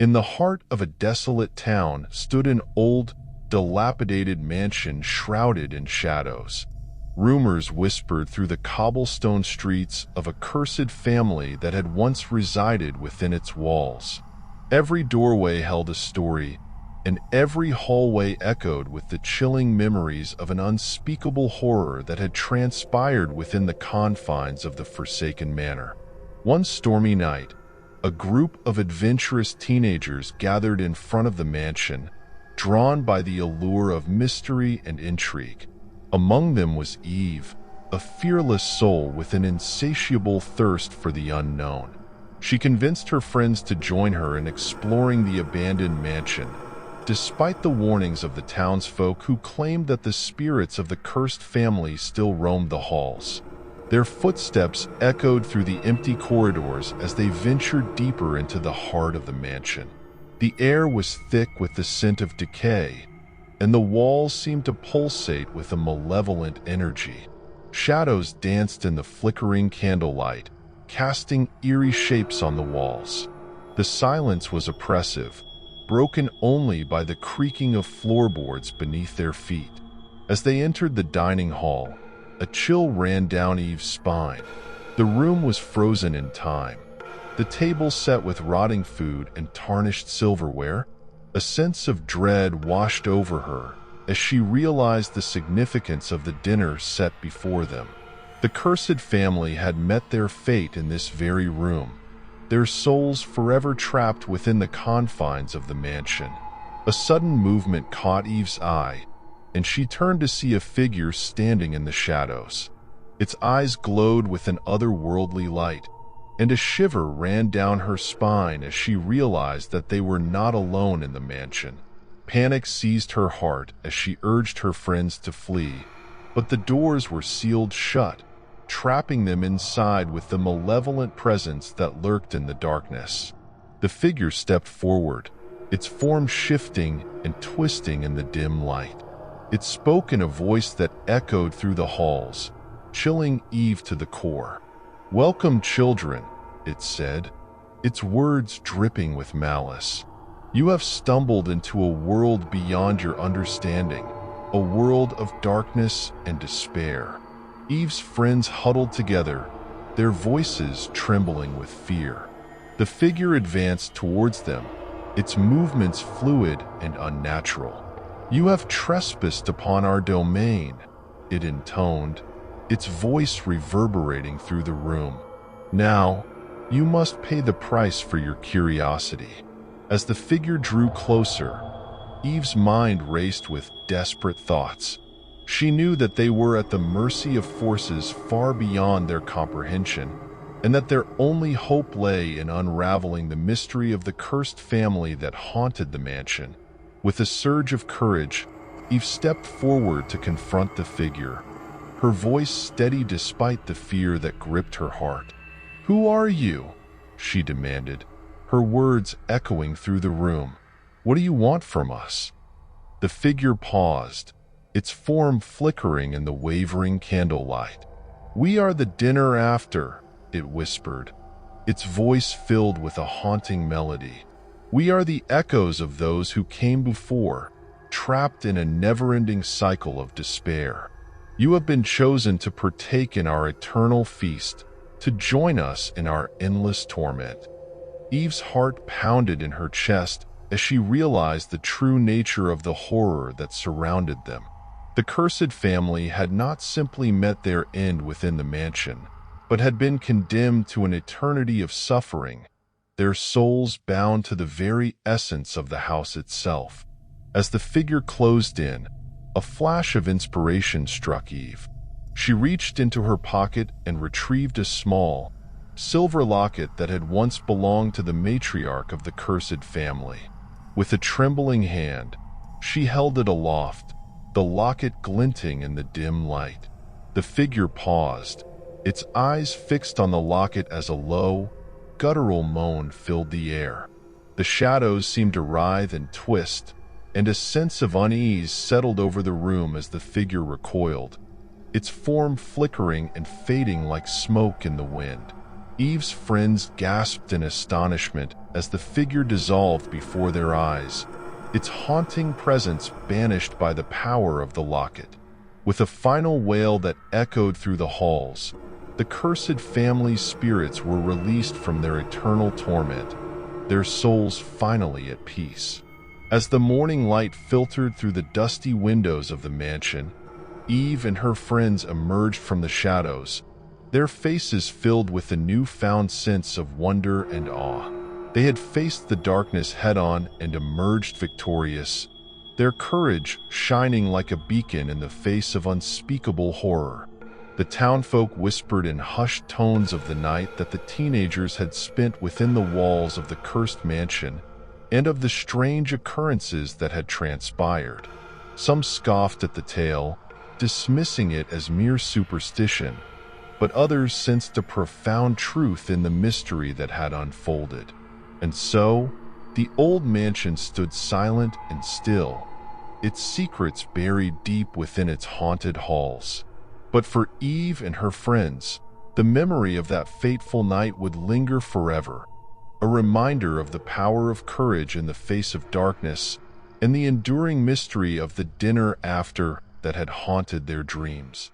In the heart of a desolate town stood an old, dilapidated mansion shrouded in shadows. Rumors whispered through the cobblestone streets of a cursed family that had once resided within its walls. Every doorway held a story, and every hallway echoed with the chilling memories of an unspeakable horror that had transpired within the confines of the forsaken manor. One stormy night, a group of adventurous teenagers gathered in front of the mansion, drawn by the allure of mystery and intrigue. Among them was Eve, a fearless soul with an insatiable thirst for the unknown. She convinced her friends to join her in exploring the abandoned mansion, despite the warnings of the townsfolk who claimed that the spirits of the cursed family still roamed the halls. Their footsteps echoed through the empty corridors as they ventured deeper into the heart of the mansion. The air was thick with the scent of decay, and the walls seemed to pulsate with a malevolent energy. Shadows danced in the flickering candlelight, casting eerie shapes on the walls. The silence was oppressive, broken only by the creaking of floorboards beneath their feet. As they entered the dining hall, a chill ran down Eve's spine. The room was frozen in time, the table set with rotting food and tarnished silverware. A sense of dread washed over her as she realized the significance of the dinner set before them. The cursed family had met their fate in this very room, their souls forever trapped within the confines of the mansion. A sudden movement caught Eve's eye, and she turned to see a figure standing in the shadows. Its eyes glowed with an otherworldly light, and a shiver ran down her spine as she realized that they were not alone in the mansion. Panic seized her heart as she urged her friends to flee, but the doors were sealed shut, trapping them inside with the malevolent presence that lurked in the darkness. The figure stepped forward, its form shifting and twisting in the dim light. It spoke in a voice that echoed through the halls, chilling Eve to the core. "Welcome, children," it said, its words dripping with malice. "You have stumbled into a world beyond your understanding, a world of darkness and despair." Eve's friends huddled together, their voices trembling with fear. The figure advanced towards them, its movements fluid and unnatural. "You have trespassed upon our domain," it intoned, its voice reverberating through the room. "Now, you must pay the price for your curiosity." As the figure drew closer, Eve's mind raced with desperate thoughts. She knew that they were at the mercy of forces far beyond their comprehension, and that their only hope lay in unraveling the mystery of the cursed family that haunted the mansion. With a surge of courage, Eve stepped forward to confront the figure, her voice steady despite the fear that gripped her heart. "Who are you?" she demanded, her words echoing through the room. "What do you want from us?" The figure paused, its form flickering in the wavering candlelight. "We are the dinner after," it whispered, its voice filled with a haunting melody. "We are the echoes of those who came before, trapped in a never-ending cycle of despair. You have been chosen to partake in our eternal feast, to join us in our endless torment." Eve's heart pounded in her chest as she realized the true nature of the horror that surrounded them. The cursed family had not simply met their end within the mansion, but had been condemned to an eternity of suffering, their souls bound to the very essence of the house itself. As the figure closed in, a flash of inspiration struck Eve. She reached into her pocket and retrieved a small, silver locket that had once belonged to the matriarch of the cursed family. With a trembling hand, she held it aloft, the locket glinting in the dim light. The figure paused, its eyes fixed on the locket as a low, guttural moan filled the air. The shadows seemed to writhe and twist, and a sense of unease settled over the room as the figure recoiled, its form flickering and fading like smoke in the wind. Eve's friends gasped in astonishment as the figure dissolved before their eyes, its haunting presence banished by the power of the locket. With a final wail that echoed through the halls, the cursed family's spirits were released from their eternal torment, their souls finally at peace. As the morning light filtered through the dusty windows of the mansion, Eve and her friends emerged from the shadows, their faces filled with a newfound sense of wonder and awe. They had faced the darkness head-on and emerged victorious, their courage shining like a beacon in the face of unspeakable horror. The townfolk whispered in hushed tones of the night that the teenagers had spent within the walls of the cursed mansion, and of the strange occurrences that had transpired. Some scoffed at the tale, dismissing it as mere superstition, but others sensed a profound truth in the mystery that had unfolded. And so, the old mansion stood silent and still, its secrets buried deep within its haunted halls. But for Eve and her friends, the memory of that fateful night would linger forever, a reminder of the power of courage in the face of darkness and the enduring mystery of the dinner after that had haunted their dreams.